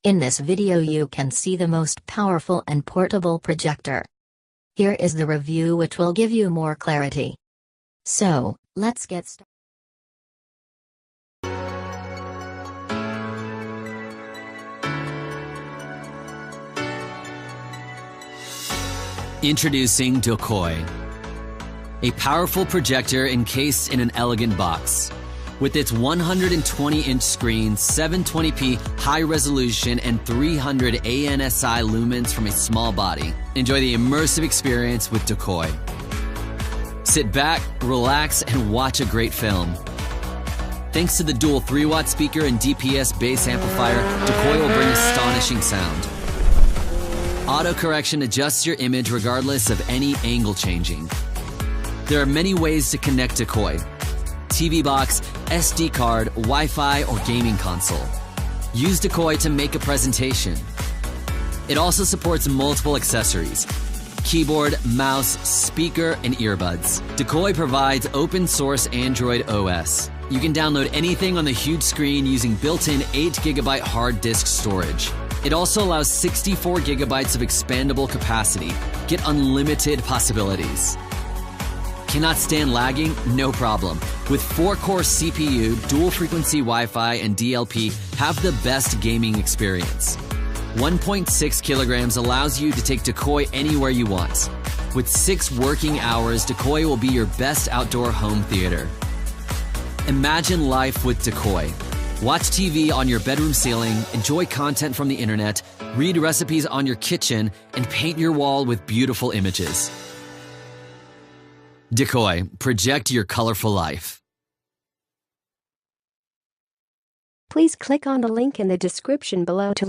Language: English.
In this video you can see the most powerful and portable projector. Here is the review which will give you more clarity. So, let's get started. Introducing Decoy, a powerful projector encased in an elegant box. With its 120-inch screen, 720p high resolution, and 300 ANSI lumens from a small body, enjoy the immersive experience with Decoy. Sit back, relax, and watch a great film. Thanks to the dual 3-watt speaker and DPS bass amplifier, Decoy will bring astonishing sound. Auto-correction adjusts your image regardless of any angle changing. There are many ways to connect Decoy: TV box, SD card, Wi-Fi, or gaming console. Use Decoy to make a presentation. It also supports multiple accessories: keyboard, mouse, speaker, and earbuds. Decoy provides open-source Android OS. You can download anything on the huge screen using built-in 8GB hard disk storage. It also allows 64 gigabytes of expandable capacity. Get unlimited possibilities. Cannot stand lagging? No problem. With 4-core CPU, dual-frequency Wi-Fi, and DLP, have the best gaming experience. 1.6 kilograms allows you to take Decoy anywhere you want. With 6 working hours, Decoy will be your best outdoor home theater. Imagine life with Decoy. Watch TV on your bedroom ceiling, enjoy content from the internet, read recipes on your kitchen, and paint your wall with beautiful images. Decoy, project your colorful life. Please click on the link in the description below to